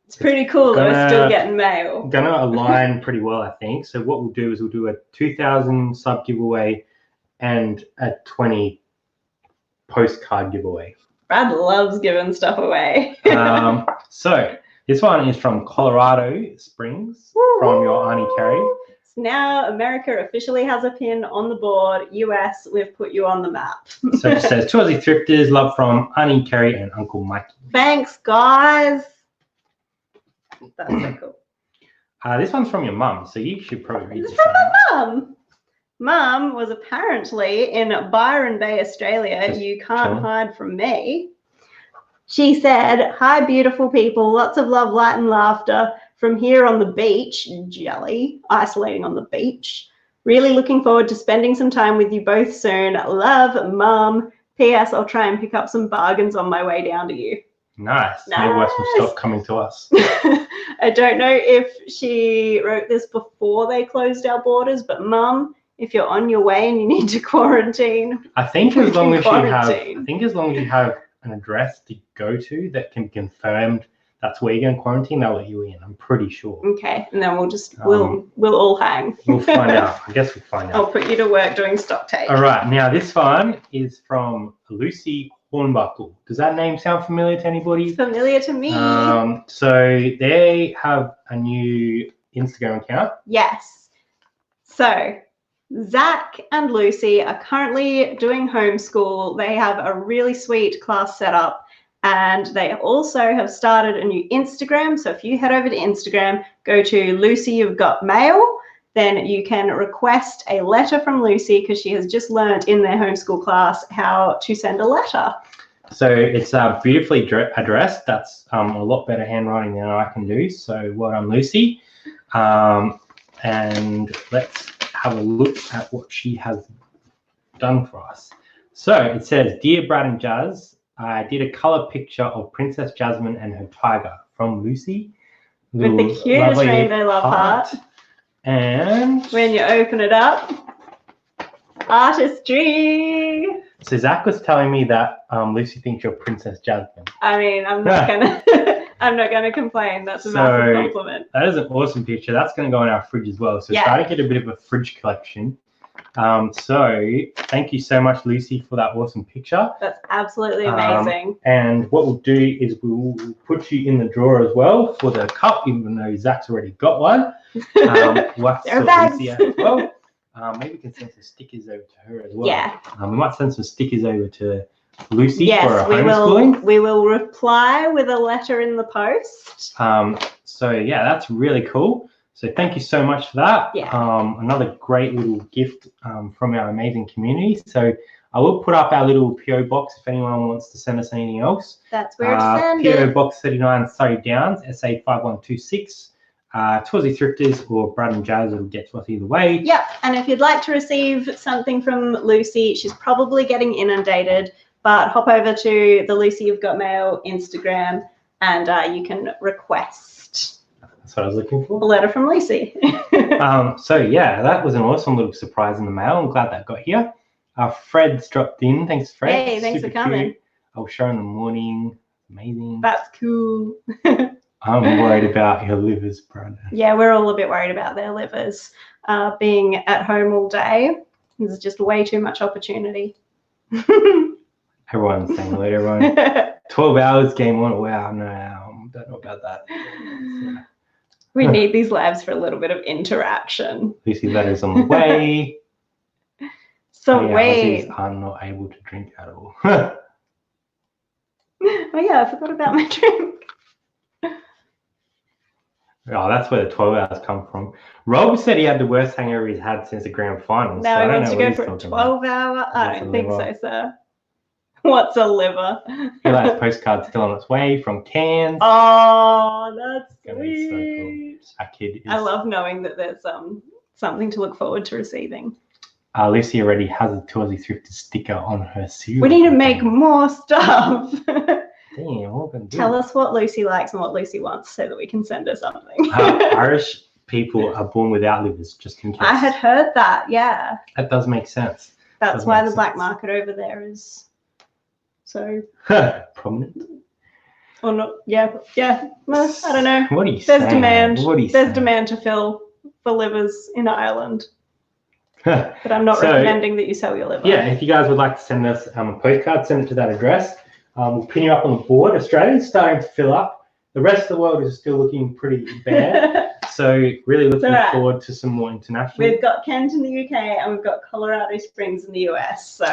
it's pretty cool that we're still getting mail. Gonna align pretty well, I think. So what we'll do is we'll do a 2,000 sub giveaway and a 20 postcard giveaway. Brad loves giving stuff away. So this one is from Colorado Springs. Woo-hoo! From your Auntie Carrie. So now America officially has a pin on the board. US, we've put you on the map. So it says 2 Aussie Thrifters, love from Auntie Carrie and Uncle Mikey. Thanks, guys. That's so cool. This one's from your mum, so you should probably read this. It's from my mum. Mum was apparently in Byron Bay, Australia. You can't hide from me. She said, "Hi, beautiful people. Lots of love, light, and laughter from here on the beach. Jelly, isolating on the beach. Really looking forward to spending some time with you both soon. Love, Mum. P.S. I'll try and pick up some bargains on my way down to you." Nice. Maybe Wes will stop coming to us. I don't know if she wrote this before they closed our borders, but Mum, if you're on your way and you need to quarantine, I think as long as you have an address to go to that can be confirmed that's where you're going to quarantine, they'll let you in. I'm pretty sure. Okay, and then we'll all hang. We'll find out. I guess we'll find out. I'll put you to work doing stock take. All right, now this one is from Lucy Hornbuckle. Does that name sound familiar to anybody? It's familiar to me. So they have a new Instagram account. Yes. So Zach and Lucy are currently doing homeschool. They have a really sweet class set up, and they also have started a new Instagram. So if you head over to Instagram, go to Lucy You've Got Mail, then you can request a letter from Lucy because she has just learned in their homeschool class how to send a letter. So it's beautifully addressed. That's a lot better handwriting than I can do. So well done, Lucy. And let's have a look at what she has done for us. So it says, "Dear Brad and Jazz, I did a color picture of Princess Jasmin and her tiger from Lucy." With the cutest rainbow love heart. And when you open it up, artistry. So Zach was telling me that Lucy thinks you're Princess Jasmin. I mean, I'm not gonna complain. That's a massive compliment. That is an awesome picture. That's gonna go in our fridge as well. So yeah. Try to get a bit of a fridge collection. So thank you so much, Lucy, for that awesome picture. That's absolutely amazing. And what we'll do is we'll put you in the drawer as well for the cup, even though Zach's already got one. They're bags. Lucy out as well. Maybe we can send some stickers over to her as well. Yeah. We might send some stickers over to Lucy yes, for her homeschooling. We will reply with a letter in the post. So yeah, that's really cool. So thank you so much for that. Yeah. Another great little gift from our amazing community. So I will put up our little PO box if anyone wants to send us anything else. That's where to send it. PO Box 39, Surrey Downs S.A 5126. 2 Aussie Thrifters or Brad and Jazz will get to us either way. Yeah, and if you'd like to receive something from Lucy, she's probably getting inundated, but hop over to the Lucy You've Got Mail Instagram and you can request. That's what I was looking for. A letter from Lucy. So yeah, that was an awesome little surprise in the mail. I'm glad that got here. Fred's dropped in. Thanks, Fred. Hey, thanks for coming. Cute. I'll show in the morning. Amazing. That's cool. I'm worried about your livers, Brad. Yeah, we're all a bit worried about their livers. Being at home all day, there's just way too much opportunity. Everyone's saying hello to everyone. 12 hours game on. Wow, no, I don't know about that. Yeah. We need these lives for a little bit of interaction. Lucy letters on the way. So wait. I'm not able to drink at all. Oh yeah, I forgot about my drink. Oh, that's where the 12 hours come from. Rob said he had the worst hangover he's had since the grand final. Now he wants to go for a 12-hour. I don't think so, sir. What's a liver? He likes Postcard still on its way from Kain. Oh, that's sweet. So cool. Our kid is... I love knowing that there's something to look forward to receiving. Lucy already has a 2 Aussie Thrifters sticker on her suit. We need to make more stuff. Damn, tell us what Lucy likes and what Lucy wants so that we can send her something. Irish people are born without livers, just in case. I had heard that, yeah. That does make sense. That's why the black market over there is So prominent. Or not? Yeah. Well, I don't know. What are you There's saying? demand. What are you There's saying? demand to fill for livers in Ireland. But I'm not recommending that you sell your liver. Yeah, if you guys would like to send us a postcard, send it to that address. We'll pin you up on the board. Australia's starting to fill up. The rest of the world is still looking pretty bad. So really looking forward to some more international. We've got Kent in the UK and we've got Colorado Springs in the US. So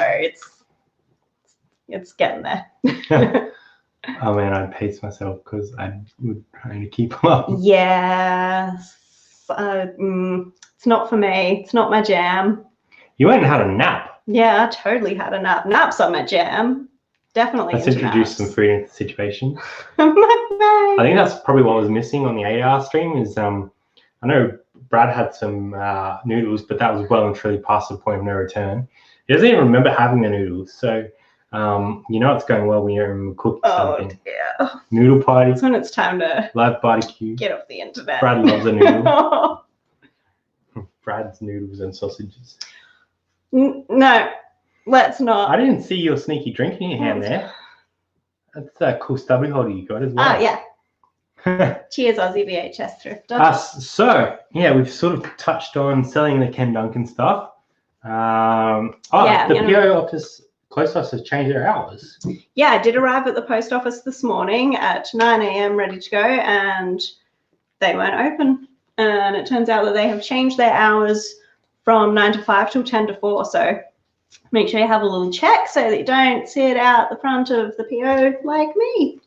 it's getting there. Oh man, I'd pace myself because I would try to keep them up. Yes. It's not for me. It's not my jam. You went and had a nap. Yeah, I totally had a nap. Naps are my jam. Definitely. Let's introduce some food into the situation. I think that's probably what was missing on the 8-hour stream is I know Brad had some noodles, but that was well and truly past the point of no return. He doesn't even remember having the noodles. So you know it's going well when you're cooking something. Yeah. Noodle party. That's when it's time to live barbecue. Get off the internet. Brad loves a noodle. Brad's noodles and sausages. No, let's not. I didn't see your sneaky drink in your hand there. That's a cool stubby holder you got as well. Oh, yeah. Cheers, Aussie VHS Thrifter. So, yeah, we've sort of touched on selling the Ken Duncan stuff. The PO office, post office has changed their hours. Yeah, I did arrive at the post office this morning at 9 a.m. ready to go, and they weren't open. And it turns out that they have changed their hours from 9 to 5 till 10 to 4. So make sure you have a little check so that you don't sit out the front of the PO like me.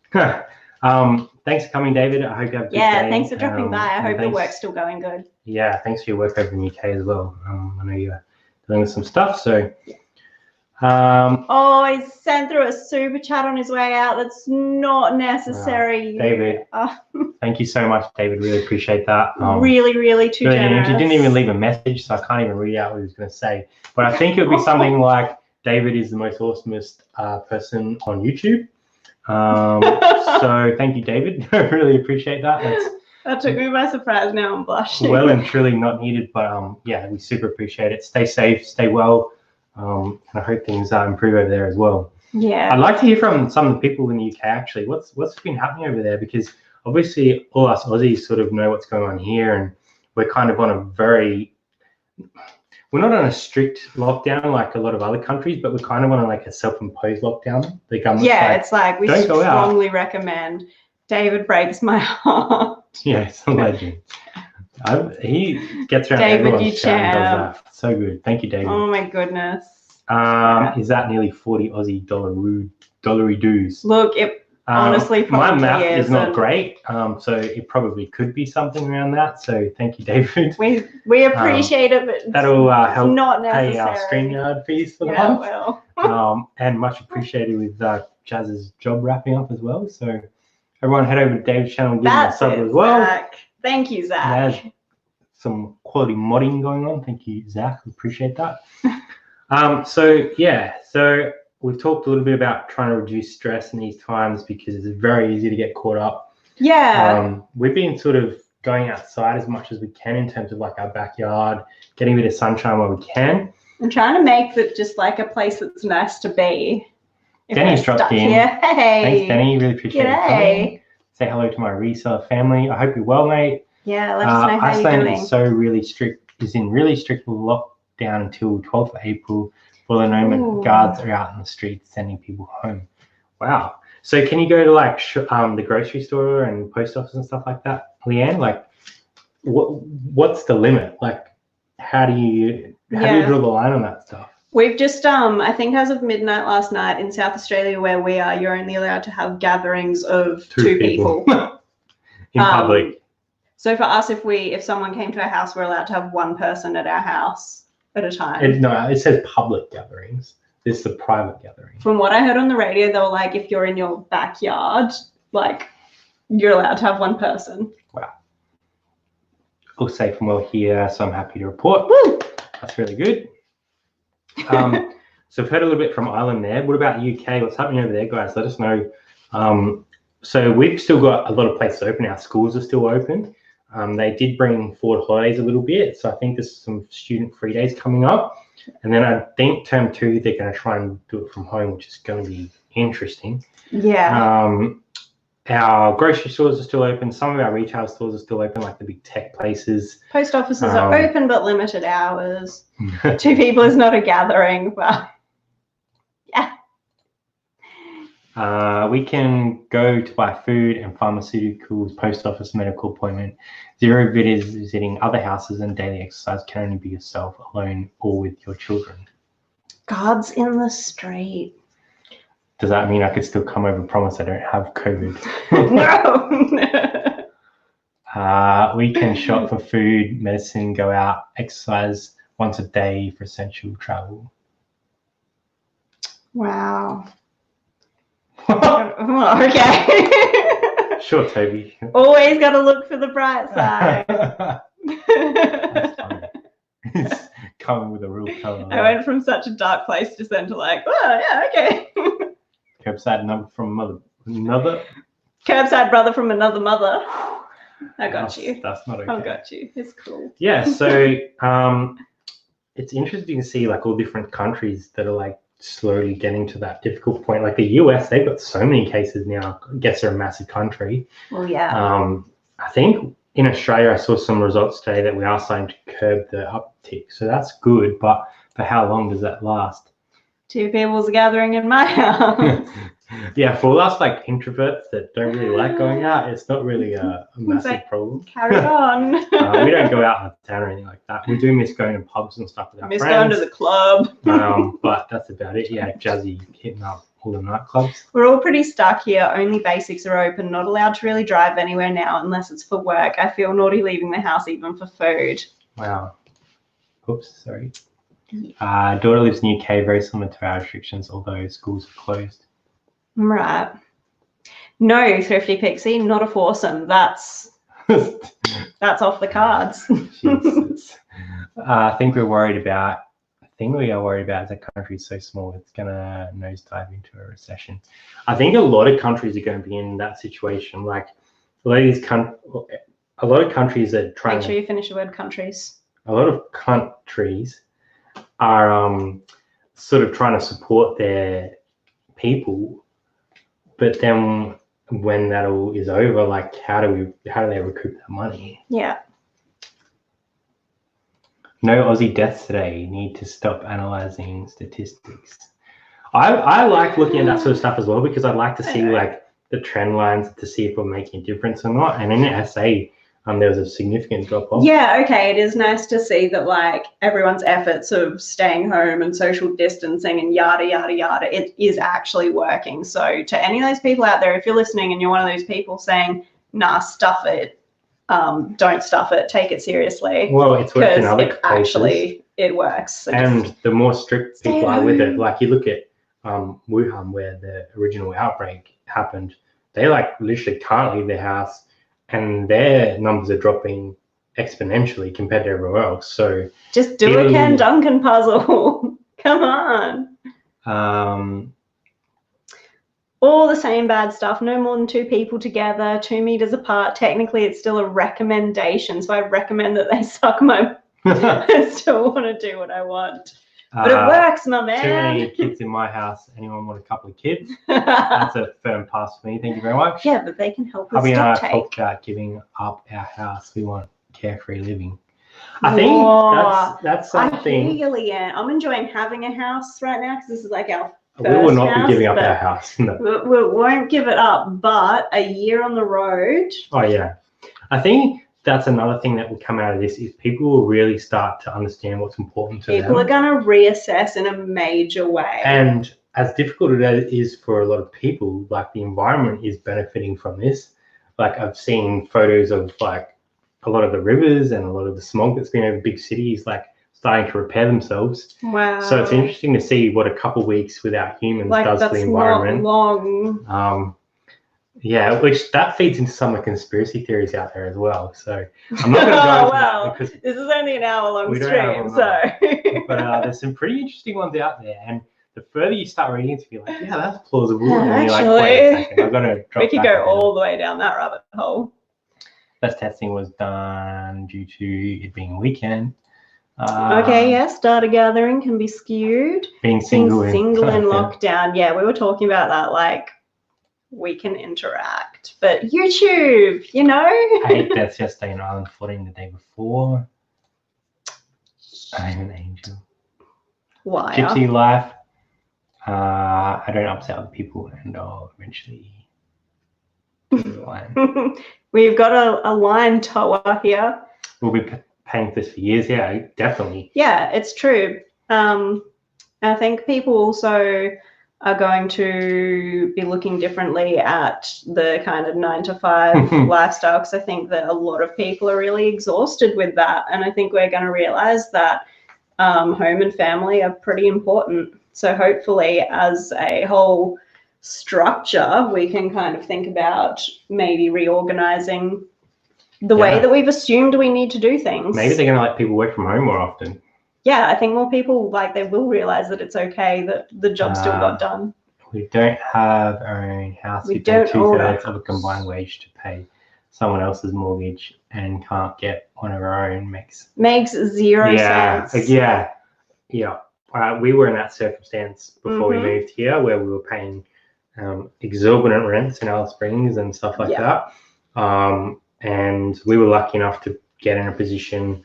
Thanks for coming, David. I hope you have a good day. Yeah, thanks for dropping by. I hope your work's still going good. Yeah, thanks for your work over in the UK as well. I know you're dealing with some stuff, so... he sent through a super chat on his way out. That's not necessary. David, thank you so much, David. Really appreciate that. Really too generous. He didn't even leave a message, so I can't even read out what he was going to say. But I think it would be something like, David is the most awesomest person on YouTube. So thank you, David. I really appreciate that. That took me by surprise. Now I'm blushing. Well and truly not needed, but yeah, we super appreciate it. Stay safe, stay well. And I hope things improve over there as well. Yeah. I'd like to hear from some of the people in the UK actually. What's been happening over there? Because obviously all us Aussies sort of know what's going on here, and we're kind of on we're not on a strict lockdown like a lot of other countries, but we're kind of on like a self-imposed lockdown. The government's it's like we strongly recommend. David breaks my heart. Yeah, it's a legend. He gets around David, everyone's you champ. So good. Thank you, David. Oh my goodness. Is that nearly 40 Aussie dollary dues? Look, it honestly probably my math is not great, so it probably could be something around that. So thank you, David. We appreciate it, but that'll help not pay our StreamYard fees for the month. Well. And much appreciated with Jazz's job wrapping up as well. So everyone head over to David's channel and give him a sub as well. Zach. Thank you, Zach. There's some quality modding going on. Thank you, Zach. Appreciate that. So we've talked a little bit about trying to reduce stress in these times because it's very easy to get caught up. Yeah. We've been sort of going outside as much as we can in terms of like our backyard, getting a bit of sunshine where we can. And trying to make it just like a place that's nice to be. Denny's dropped in. Here. Hey. Thanks, Denny. Really appreciate it coming. Say hello to my reseller family. I hope you're well, mate. Yeah, let us know how Iceland you're doing. is in really strict lockdown until 12th of April. While the nomad guards are out in the streets sending people home. Wow. So can you go to like the grocery store and post office and stuff like that, Leanne? Like, what's the limit? Like, how do you draw the line on that stuff? We've just I think as of midnight last night in South Australia where we are, you're only allowed to have gatherings of two people. In public. So for us, if someone came to our house, we're allowed to have one person at our house at a time. It says public gatherings. This is the private gathering. From what I heard on the radio, they were like, if you're in your backyard, like you're allowed to have one person. Wow. All safe and well here, so I'm happy to report. Woo! That's really good. So I've heard a little bit from Ireland there. What about UK? What's happening over there, guys? Let us know. So we've still got a lot of places open. Our schools are still open. They did bring forward holidays a little bit. So I think there's some student free days coming up. And then I think term 2, they're going to try and do it from home, which is going to be interesting. Yeah. Our grocery stores are still open. Some of our retail stores are still open, like the big tech places. Post offices are open, but limited hours. 2 people is not a gathering, but yeah. We can go to buy food and pharmaceuticals, post office, medical appointment. 0 visiting other houses, and daily exercise can only be yourself, alone, or with your children. Guards in the street. Does that mean I could still come over and promise I don't have COVID? No. We can shop for food, medicine, go out, exercise once a day for essential travel. Wow. Okay. Sure, Toby. Always got to look for the bright side. That's funny. It's coming with a real colour. I went from such a dark place just then to like, oh, yeah, okay. Curbside number from another. Curbside brother from another mother. I got you. That's not okay. I got you. It's cool. Yeah, so it's interesting to see like all different countries that are like slowly getting to that difficult point. Like the US, they've got so many cases now. I guess they're a massive country. Well, yeah. I think in Australia, I saw some results today that we are starting to curb the uptick. So that's good, but for how long does that last? 2 people's gathering in my house. Yeah, for us like introverts that don't really like going out, it's not really a massive problem. Carry on. We don't go out in the town or anything like that. We do miss going to pubs and stuff with our friends. Miss going to the club. But that's about it. Yeah, Jazzy hitting up all the nightclubs. We're all pretty stuck here. Only basics are open. Not allowed to really drive anywhere now unless it's for work. I feel naughty leaving the house even for food. Wow. Oops, sorry. Daughter lives in the UK, very similar to our restrictions, although schools are closed. Right. No, Thrifty Pixie, not a foursome. That's off the cards. I think we are worried about is that country is so small, it's going to nosedive into a recession. I think a lot of countries are going to be in that situation. Like a lot of countries are trying. Make sure you finish the word countries. A lot of countries are sort of trying to support their people, but then when that all is over, like how do they recoup that money? Yeah. No Aussie deaths today. Need to stop analysing statistics. I like looking at that sort of stuff as well, because I'd like to see like the trend lines to see if we're making a difference or not. And in the SA, there was a significant drop off. Yeah, okay. It is nice to see that like everyone's efforts of staying home and social distancing and yada, yada, yada, it is actually working. So to any of those people out there, if you're listening and you're one of those people saying, nah, stuff it, don't stuff it, take it seriously. Well, it's worked in other places. Actually, it works. So and the more strict people are with it, like you look at Wuhan, where the original outbreak happened, they like literally can't leave their house, and their numbers are dropping exponentially compared to everywhere else. So just do a Ken Duncan puzzle. Come on. All the same bad stuff. No more than 2 people together, 2 meters apart. Technically, it's still a recommendation. So I recommend that they suck my. I still want to do what I want. But it works, my man. Too many kids in my house. Anyone want a couple of kids? That's a firm pass for me. Thank you very much. Yeah, but they can help us. Hubby and I have talked about giving up our house. We want carefree living. I think that's something. I hear you, Leanne. I'm enjoying having a house right now because this is like our first we will not house, be giving up our house. No. We won't give it up, but a year on the road. Oh, yeah. I think that's another thing that will come out of this is people will really start to understand what's important to them. People are going to reassess in a major way. And as difficult as it is for a lot of people, like the environment is benefiting from this. Like I've seen photos of like a lot of the rivers and a lot of the smog that's been over big cities, like starting to repair themselves. Wow. So it's interesting to see what a couple of weeks without humans does for the environment. Not long. Yeah, which that feeds into some of the conspiracy theories out there as well. So I'm not going to go into that because this is only an hour-long stream. So, but there's some pretty interesting ones out there, and the further you start reading into it, you're like, yeah, that's plausible. And then you're like, wait a second, I've got to drop. We could go all the way down that rabbit hole. First testing was done due to it being a weekend. Okay, yes, data gathering can be skewed. Being single in lockdown. Yeah, we were talking about that, like, we can interact. But YouTube, you know? 8 deaths yesterday in Island flooding the day before. I'm an angel. Why? Gypsy life. I don't upset other people, and I'll eventually do the line. We've got a line tower here. We'll be paying for this for years. Yeah, definitely. Yeah, it's true. I think people also are going to be looking differently at the kind of 9-to-5 lifestyle, because I think that a lot of people are really exhausted with that. And I think we're going to realize that home and family are pretty important. So hopefully as a whole structure, we can kind of think about maybe reorganizing the way that we've assumed we need to do things. Maybe they're going to let people work from home more often. Yeah, I think more people, like, they will realize that it's okay that the job still got done. We don't have our own house. We pay 2/3 of a combined wage to pay someone else's mortgage and can't get one of our own. Makes zero sense. Yeah. We were in that circumstance before we moved here, where we were paying exorbitant rents in Alice Springs and stuff like that. And we were lucky enough to get in a position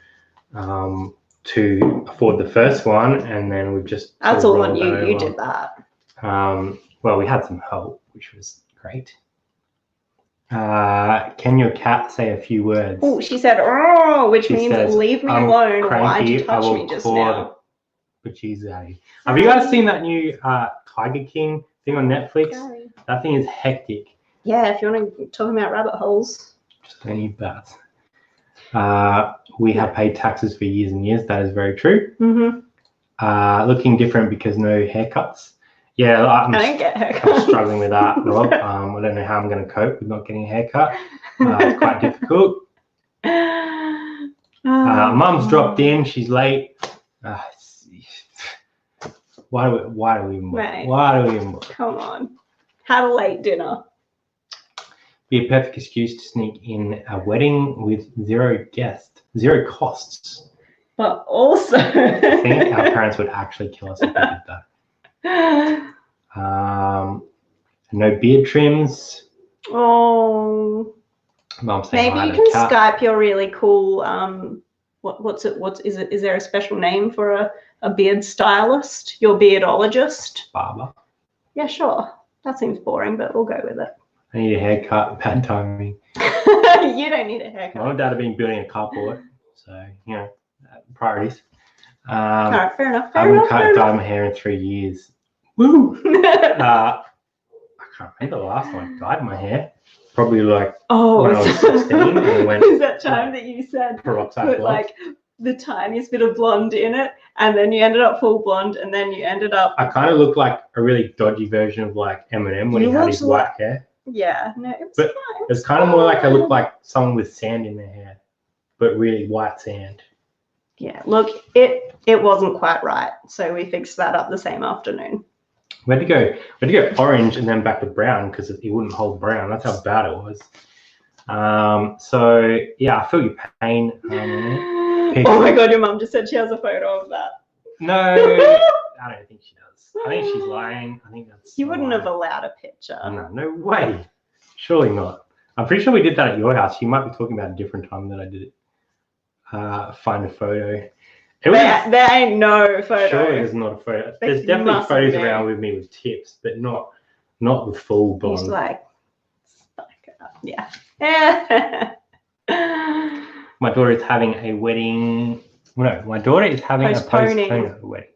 to afford the first one, and then we've just that's all on you. You did that. Well, we had some help, which was great. Can your cat say a few words? Oh, she said, "Oh," which means leave me alone. Why'd you touch me just now? But she's have you guys seen that new Tiger King thing on Netflix? Sorry. That thing is hectic. Yeah, if you want to talk about rabbit holes. Just don't eat bats. We have paid taxes for years and years. That is very true. Looking different because no haircuts. Yeah, I don't get haircuts. I'm struggling with that, Rob. I don't know how I'm going to cope with not getting a haircut. It's quite difficult. Mum's dropped in. She's late. Why do we even bother? Why do we even bother? Come on. Had a late dinner. Be a perfect excuse to sneak in a wedding with zero costs. But also, I think our parents would actually kill us if we did that. No beard trims. Oh. Mom saying maybe you can Skype your really cool. Is there a special name for a beard stylist? Your beardologist? Barber. Yeah, sure. That seems boring, but we'll go with it. I need a haircut. Bad timing. You don't need a haircut. Mom and Dad have been building a carport, so priorities. All right, fair enough. I haven't dyed my hair in 3 years. Woo! I can't remember the last time I dyed my hair. Probably like when I was 16. And went, is that time that you said put like the tiniest bit of blonde in it, and then you ended up full blonde, and then you ended up. I kind of looked like a really dodgy version of like Eminem when he had his white hair. Yeah, no, it was but fine. It's kind of more like I look like someone with sand in their hair, but really white sand. Yeah, look, it wasn't quite right, so we fixed that up the same afternoon. We had to go orange and then back to brown because it wouldn't hold brown. That's how bad it was. So yeah, I feel your pain. Oh my god, your mum just said she has a photo of that. No, I don't think she does. I think she's lying. I think that's. You wouldn't have allowed a picture. No way. Surely not. I'm pretty sure we did that at your house. You might be talking about a different time that I did it. Find a photo. There ain't no photo. Surely there's not a photo. There's definitely photos around with me with tips, but not the full blonde. He's like, yeah. My daughter is having a wedding. No, my daughter is having a postponing wedding.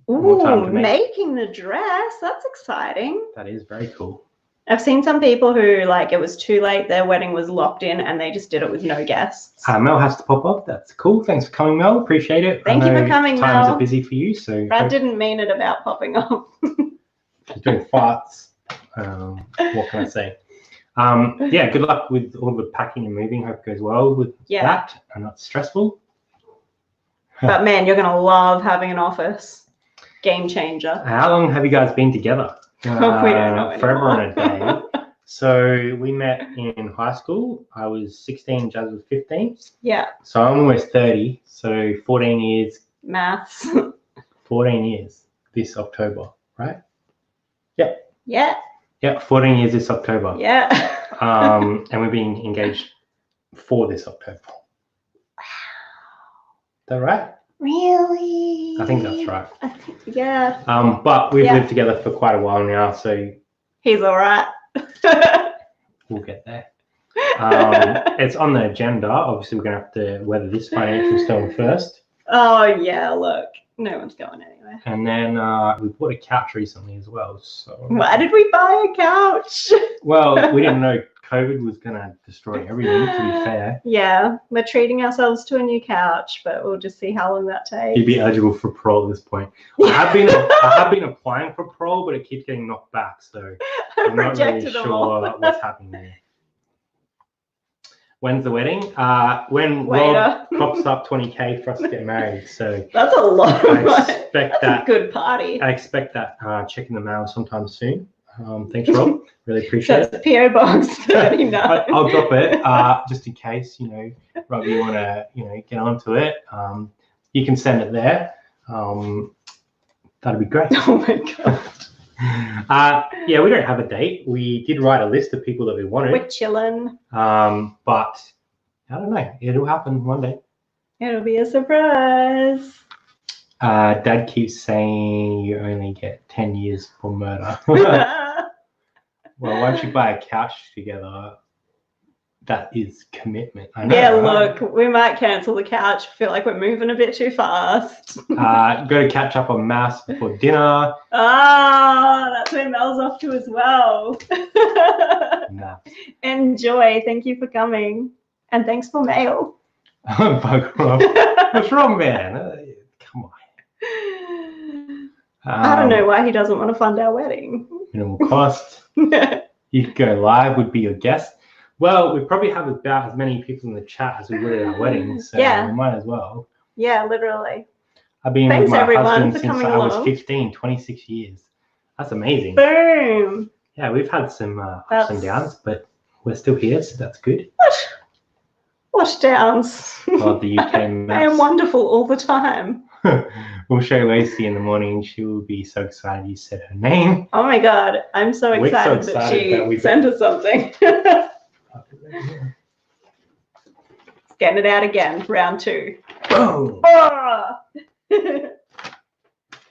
Ooh, making the dress. That's exciting. That is very cool. I've seen some people who, like, it was too late, their wedding was locked in, and they just did it with no guests. Mel has to pop off. That's cool. Thanks for coming, Mel. Appreciate it. Thank you for coming, Mel. Times are busy for you, so. Brad didn't mean it about popping off. She's doing farts. What can I say? Yeah, good luck with all the packing and moving. Hope it goes well with that and not stressful. But man, you're going to love having an office. Game changer. How long have you guys been together? We don't know forever and a day. So we met in high school. I was 16, Jazz was 15. Yeah. So I'm almost 30. So 14 years. Maths. 14 years this October, right? Yep. Yeah. Yep, 14 years this October. Yeah. And we're being engaged for this October. Wow. Is that right? Really? I think that's right. Yeah. But we've lived together for quite a while now, so he's all right. We'll get there. It's on the agenda. Obviously, we're going to have to weather this financial storm first. Oh, yeah, look. No one's going anywhere. And then we bought a couch recently as well. So why did we buy a couch? Well, we didn't know COVID was going to destroy everything, to be fair. Yeah, we're treating ourselves to a new couch, but we'll just see how long that takes. You'd be eligible for parole at this point. I have been applying for parole, but it keeps getting knocked back, so I'm not really sure what's happening there. When's the wedding? When Rob pops up 20K for us to get married. So that's a lot of money. That's a good party. I expect that check in the mail sometime soon. Thanks, Rob. Really appreciate it. That's PO Box 39. I'll drop it just in case, Rob, you want to, get onto it. You can send it there. That'd be great. Oh my god. Yeah, we don't have a date. We did write a list of people that we wanted. We're chilling. But I don't know. It'll happen one day. It'll be a surprise. Dad keeps saying you only get 10 years for murder. Well, once you buy a couch together, that is commitment. I know, yeah, right? Look, we might cancel the couch. Feel like we're moving a bit too fast. Go to catch up on maths before dinner. That's where Mel's off to as well. Maths. Enjoy. Thank you for coming. And thanks for mail. Bugger off. What's wrong, man? Come on. I don't know why he doesn't want to fund our wedding. Minimal cost. You could go live, would be your guest. Well, we probably have about as many people in the chat as we would at our wedding, so we might as well. Yeah, literally. I've been with my husband since I was 15, 26 years. That's amazing. Boom. Yeah, we've had some ups and downs, but we're still here, so that's good. What downs? Oh, the UK maths. I am wonderful all the time. We'll show Lacey in the morning. She will be so excited you said her name. Oh my god, I'm so excited that she sent us something. Getting it out again, round 2. Boom. Oh!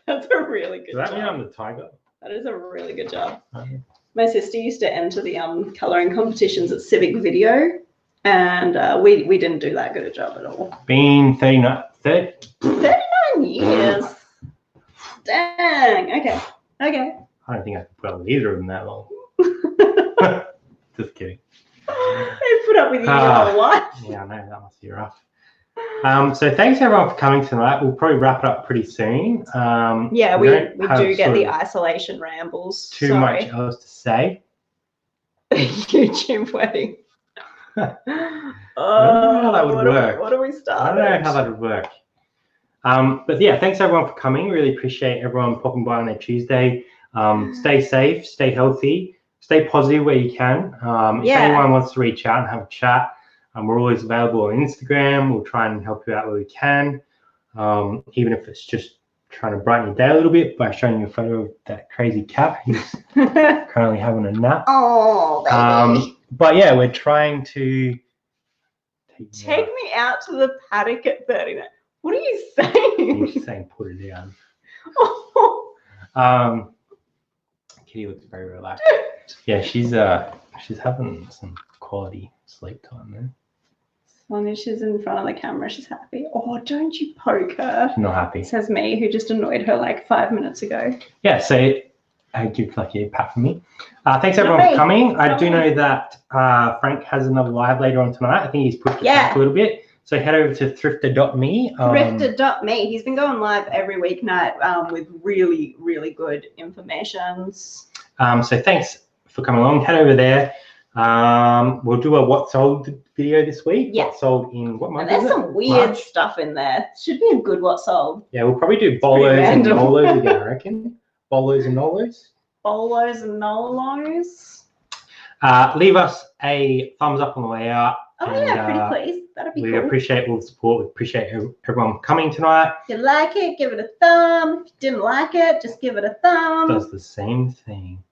That's a really good job. Does that mean I'm the tiger? That is a really good job. My sister used to enter the colouring competitions at Civic Video, and we didn't do that good a job at all. Been 39 years. Dang. Okay. I don't think I could put up with either of them that long. Just kidding. They put up with you your whole life. Yeah, I know, that must be rough. So thanks everyone for coming tonight. We'll probably wrap it up pretty soon. Yeah, we do get the isolation rambles. Too much else to say. YouTube wedding. I don't know how that would work. What do we start? I don't know how that would work. But yeah, thanks everyone for coming. Really appreciate everyone popping by on their Tuesday. Stay safe, stay healthy, stay positive where you can. If anyone wants to reach out and have a chat, we're always available on Instagram. We'll try and help you out where we can, even if it's just trying to brighten your day a little bit by showing you a photo of that crazy cat who's currently having a nap. Oh, baby. But yeah, we're trying to take me out to the paddock at 39. What are you saying? She's saying put it down. Kitty looks very relaxed. Yeah, she's having some quality sleep time there. As long as she's in front of the camera, she's happy. Oh, don't you poke her. Not happy. Says me, who just annoyed her like 5 minutes ago. Yeah, so I give Lucky a pat for me. Thanks everyone for coming. I do know that Frank has another live later on tonight. I think he's pushed it back a little bit. So head over to thrifter.me. Thrifter.me. He's been going live every weeknight with really, really good information. So thanks for coming along. Head over there. We'll do a what sold video this week. Yeah. What sold in what month? And there's some weird stuff in there. Should be a good what sold. Yeah, we'll probably do bolos and nolos again, I reckon. Bolos and nolos. Bolos and nolos. Leave us a thumbs up on the way out. Oh, yeah, pretty please. That'd be cool. We appreciate all the support. We appreciate everyone coming tonight. If you like it, give it a thumb. If you didn't like it, just give it a thumb. Does the same thing.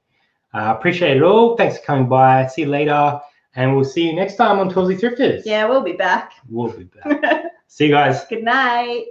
Appreciate it all. Thanks for coming by. See you later. And we'll see you next time on 2AussieThrifters. Yeah, we'll be back. We'll be back. See you guys. Good night.